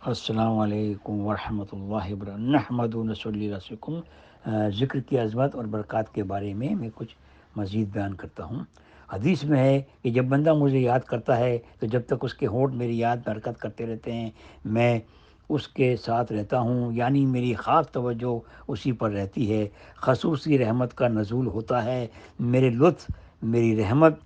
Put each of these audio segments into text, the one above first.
السلام علیکم ورحمۃ اللہ وبرکاتہ نحمد و نصلی رسکم۔ ذکر کی عظمت اور برکات کے بارے میں کچھ مزید بیان کرتا ہوں۔ حدیث میں ہے کہ جب بندہ مجھے یاد کرتا ہے تو جب تک اس کے ہونٹ میری یاد میں حرکت کرتے رہتے ہیں میں اس کے ساتھ رہتا ہوں، یعنی میری خاص توجہ اسی پر رہتی ہے۔ خصوصی رحمت کا نزول ہوتا ہے، میرے لطف میری رحمت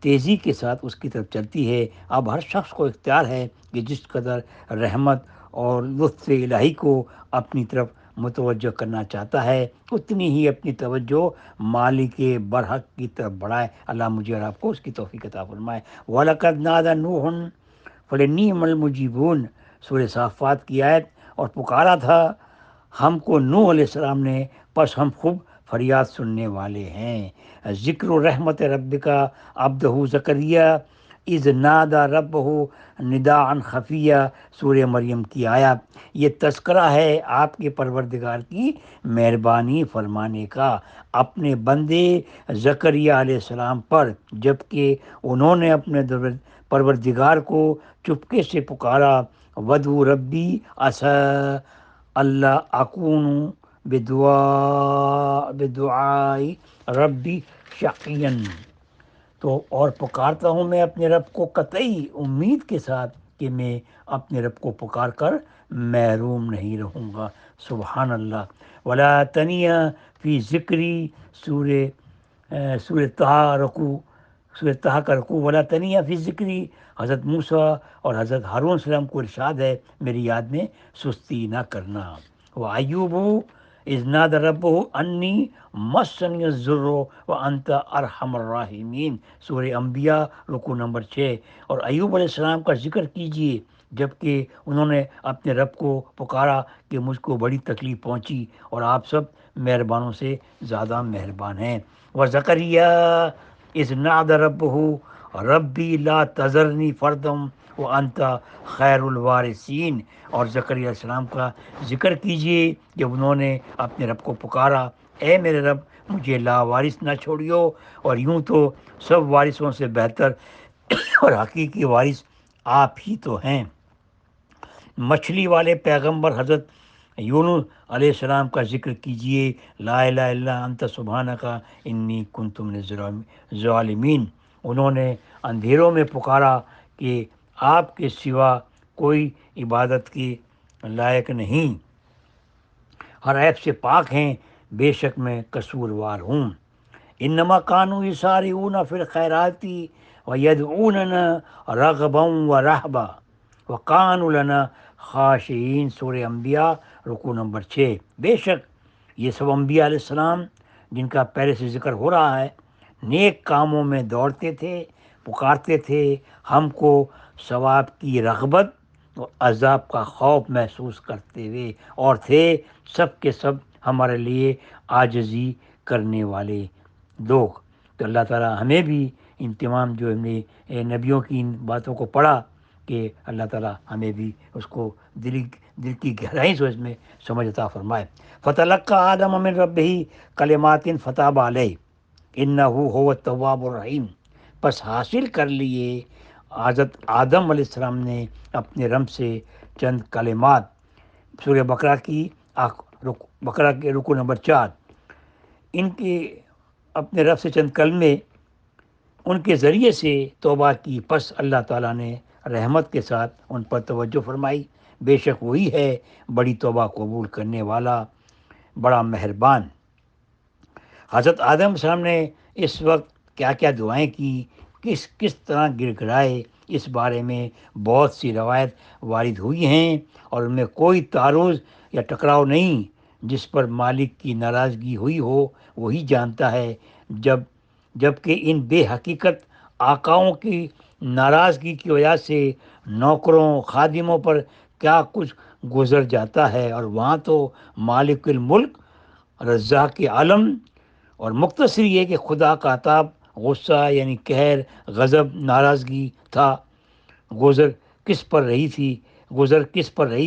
تیزی کے ساتھ اس کی طرف چلتی ہے۔ اب ہر شخص کو اختیار ہے کہ جس قدر رحمت اور لطف الہی کو اپنی طرف متوجہ کرنا چاہتا ہے اتنی ہی اپنی توجہ مالک برحق کی طرف بڑھائے۔ اللہ مجھے اور آپ کو اس کی توفیق عطا فرمائے۔ وَلَقَدْ نَادَى نُوحٌ فَلَنِعْمَ الْمُجِيبُونَ، سورہ صافات کی آیت۔ اور پکارا تھا ہم کو نوح علیہ السلام نے، پس ہم خوب فریاد سننے والے ہیں۔ ذکر رحمت ربک عبدہ زکریا اذ نادى ربہ نداء خفیہ، سورہ مریم کی آیت۔ یہ تذکرہ ہے آپ کے پروردگار کی مہربانی فرمانے کا اپنے بندے زکریا علیہ السلام پر، جبکہ انہوں نے اپنے پروردگار کو چپکے سے پکارا۔ ودعو ربی عسیٰ اللہ اکون بدعائی ربی شقیًا، تو اور پکارتا ہوں میں اپنے رب کو قطعی امید کے ساتھ کہ میں اپنے رب کو پکار کر محروم نہیں رہوں گا۔ سبحان اللہ۔ ولا تنیہ فی ذکری، سورہ طہ کا رکوع۔ ولا تنیہ فی ذکری، حضرت موسیٰ اور حضرت ہارون علیہ السلام کو ارشاد ہے میری یاد میں سستی نہ کرنا۔ وَأَيُّوبُ اذ نادى ربه انی مسنی الضر وانت ارحم الراحمین، سورہ انبیاء رکوع نمبر 6۔ اور ایوب علیہ السلام کا ذکر کیجئے جبکہ انہوں نے اپنے رب کو پکارا کہ مجھ کو بڑی تکلیف پہنچی اور آپ سب مہربانوں سے زیادہ مہربان ہیں۔ وزکریا اذ نادى ربه ربی لا تذرنی فردا وانت خیر الوارثین، اور زکریا علیہ السلام کا ذکر کیجئے جب انہوں نے اپنے رب کو پکارا اے میرے رب مجھے لا وارث نہ چھوڑیو، اور یوں تو سب وارثوں سے بہتر اور حقیقی وارث آپ ہی تو ہیں۔ مچھلی والے پیغمبر حضرت یونس علیہ السلام کا ذکر کیجئے لا الہ الا انت سبحانک انی کنت من الظالمین، انہوں نے اندھیروں میں پکارا کہ آپ کے سوا کوئی عبادت کے لائق نہیں، ہر عیب سے پاک ہیں، بے شک میں قصوروار ہوں۔ انما کانوا یسارعون فی الخیرات ویدعوننا رغبا ورہبا وکانوا لنا خاشعین، سورہ انبیاء رکوع نمبر 6۔ بے شک یہ سب انبیاء علیہ السلام جن کا پہلے سے ذکر ہو رہا ہے نیک کاموں میں دوڑتے تھے، پکارتے تھے ہم کو ثواب کی رغبت اور عذاب کا خوف محسوس کرتے ہوئے، اور تھے سب کے سب ہمارے لیے عاجزی کرنے والے لوگ۔ تو اللہ تعالیٰ ہمیں بھی ان تمام جو ہم نے نبیوں کی ان باتوں کو پڑھا کہ اللہ تعالیٰ ہمیں بھی اس کو دل کی گہرائی سے اس میں سمجھ عطا فرمائے۔ فتلقى آدم من ربہ کلمات فتاب علیہ انہ هو التواب الرحیم، پس حاصل کر لیے حضرت آدم علیہ السلام نے اپنے رب سے چند کلمات، سورہ بقرہ کے رکوع نمبر 4، ان کے اپنے رب سے چند کلمے ان کے ذریعے سے توبہ کی، پس اللہ تعالیٰ نے رحمت کے ساتھ ان پر توجہ فرمائی۔ بے شک وہی ہے بڑی توبہ قبول کرنے والا، بڑا مہربان۔ حضرت آدم علیہ السلام نے اس وقت کیا کیا دعائیں کی، کس طرح گر گڑائے، اس بارے میں بہت سی روایت وارد ہوئی ہیں، اور ان میں کوئی تعارض یا ٹکراؤ نہیں۔ جس پر مالک کی ناراضگی ہوئی ہو وہی جانتا ہے، جبکہ ان بے حقیقت آقاؤں کی ناراضگی کی وجہ سے نوکروں خادموں پر کیا کچھ گزر جاتا ہے، اور وہاں تو مالک الملک رزاق عالم، اور مختصر یہ کہ خدا کا عطاب غصہ یعنی قہر، غضب، ناراضگی تھا۔ گزر کس پر رہی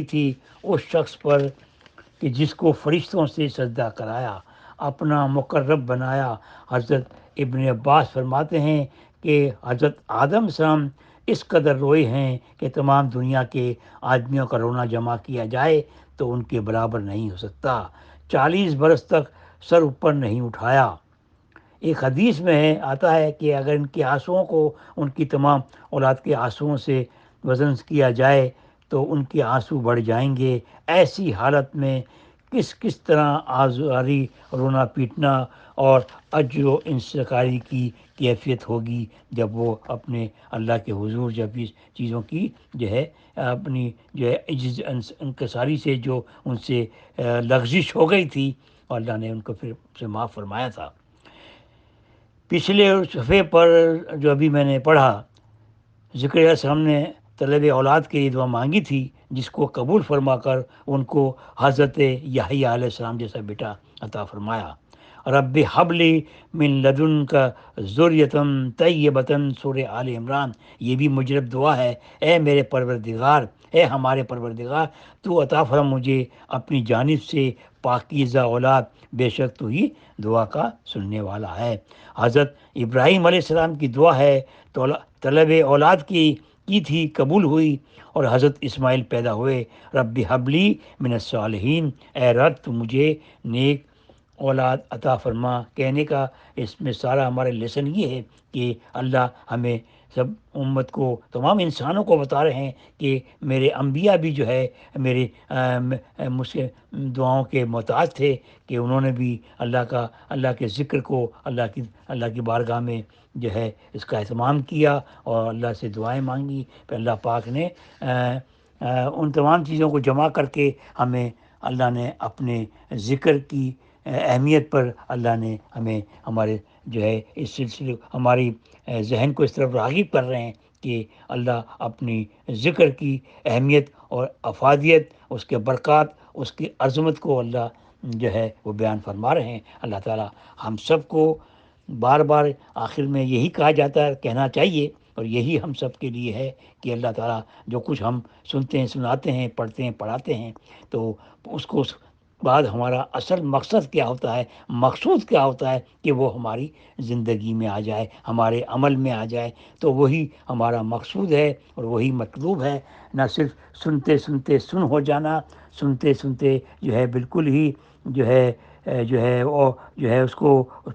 تھی؟ اس شخص پر کہ جس کو فرشتوں سے سجدہ کرایا، اپنا مقرب بنایا۔ حضرت ابن عباس فرماتے ہیں کہ حضرت آدم علیہ السلام اس قدر روئے ہیں کہ تمام دنیا کے آدمیوں کا رونا جمع کیا جائے تو ان کے برابر نہیں ہو سکتا۔ 40 برس تک سر اوپر نہیں اٹھایا۔ ایک حدیث میں آتا ہے کہ اگر ان کے آنسوؤں کو ان کی تمام اولاد کے آنسوؤں سے وزن کیا جائے تو ان کے آنسو بڑھ جائیں گے۔ ایسی حالت میں کس طرح آزاری، رونا پیٹنا اور اجر و انصکاری کی کیفیت ہوگی جب وہ اپنے اللہ کے حضور جب اس چیزوں کی جو ہے اپنی جو ہے عجز انکساری سے جو ان سے لغزش ہو گئی تھی، اور اللہ نے ان کو پھر سے معاف فرمایا تھا۔ پچھلے صفحے پر جو ابھی میں نے پڑھا، ذکر علیہ السلام نے طلب اولاد کے لیے دعا مانگی تھی، جس کو قبول فرما کر ان کو حضرت یحییٰ علیہ السلام جیسا بیٹا عطا فرمایا۔ رب حبلی من لدن کا ذریتم طیبتاً، سورہ آل عمران۔ یہ بھی مجرب دعا ہے۔ اے میرے پروردگار، اے ہمارے پروردگار، تو عطا فرما مجھے اپنی جانب سے پاکیزہ اولاد، بے شک تو ہی دعا کا سننے والا ہے۔ حضرت ابراہیم علیہ السلام کی دعا ہے، تو طلب اولاد کی تھی، قبول ہوئی، اور حضرت اسماعیل پیدا ہوئے۔ رب حبلی من الصالحین، اے رب تو مجھے نیک اولاد عطا فرما۔ کہنے کا اس میں سارا ہمارے لیسن یہ ہے کہ اللہ ہمیں سب امت کو، تمام انسانوں کو بتا رہے ہیں کہ میرے انبیاء بھی جو ہے میرے مجھ سے دعاؤں کے محتاج تھے، کہ انہوں نے بھی اللہ کے ذکر کو، اللہ کی بارگاہ میں جو ہے اس کا اہتمام کیا اور اللہ سے دعائیں مانگی۔ پھر اللہ پاک نے ان تمام چیزوں کو جمع کر کے ہمیں، اللہ نے اپنے ذکر کی اہمیت پر اللہ نے ہمیں ہمارے جو ہے اس سلسلے ہماری ذہن کو اس طرف راغب کر رہے ہیں کہ اللہ اپنی ذکر کی اہمیت اور افادیت، اس کے برکات، اس کی عظمت کو اللہ جو ہے وہ بیان فرما رہے ہیں۔ اللہ تعالیٰ ہم سب کو بار بار آخر میں یہی کہا جاتا ہے، کہنا چاہیے، اور یہی ہم سب کے لیے ہے کہ اللہ تعالیٰ جو کچھ ہم سنتے ہیں، سناتے ہیں، پڑھتے ہیں، پڑھاتے ہیں، تو اس کو بعد ہمارا اصل مقصد کیا ہوتا ہے، مقصود کیا ہوتا ہے کہ وہ ہماری زندگی میں آ جائے، ہمارے عمل میں آ جائے، تو وہی ہمارا مقصود ہے اور وہی مطلوب ہے۔ نہ صرف سنتے سنتے سن ہو جانا، سنتے سنتے جو ہے بالکل ہی جو ہے اس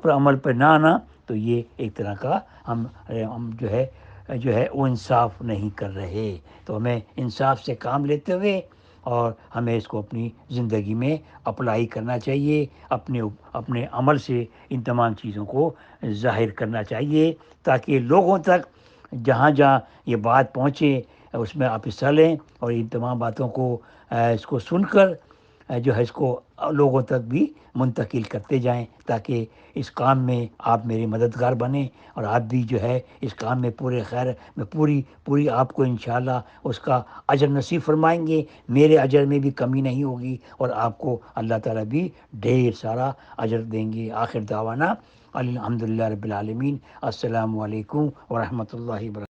پر عمل پہ نہ آنا، تو یہ ایک طرح کا ہم جو ہے وہ انصاف نہیں کر رہے۔ تو ہمیں انصاف سے کام لیتے ہوئے اور ہمیں اس کو اپنی زندگی میں اپلائی کرنا چاہیے، اپنے عمل سے ان تمام چیزوں کو ظاہر کرنا چاہیے، تاکہ لوگوں تک جہاں جہاں یہ بات پہنچے اس میں آپ حصہ لیں، اور ان تمام باتوں کو اس کو سن کر جو ہے اس کو لوگوں تک بھی منتقل کرتے جائیں، تاکہ اس کام میں آپ میری مددگار بنیں، اور آپ بھی جو ہے اس کام میں پورے خیر میں پوری آپ کو انشاءاللہ اس کا اجر نصیب فرمائیں گے۔ میرے اجر میں بھی کمی نہیں ہوگی، اور آپ کو اللہ تعالیٰ بھی ڈھیر سارا اجر دیں گے۔ آخر دعوانا الحمدللہ رب العالمین۔ السلام علیکم ورحمۃ اللہ وبرکاتہ۔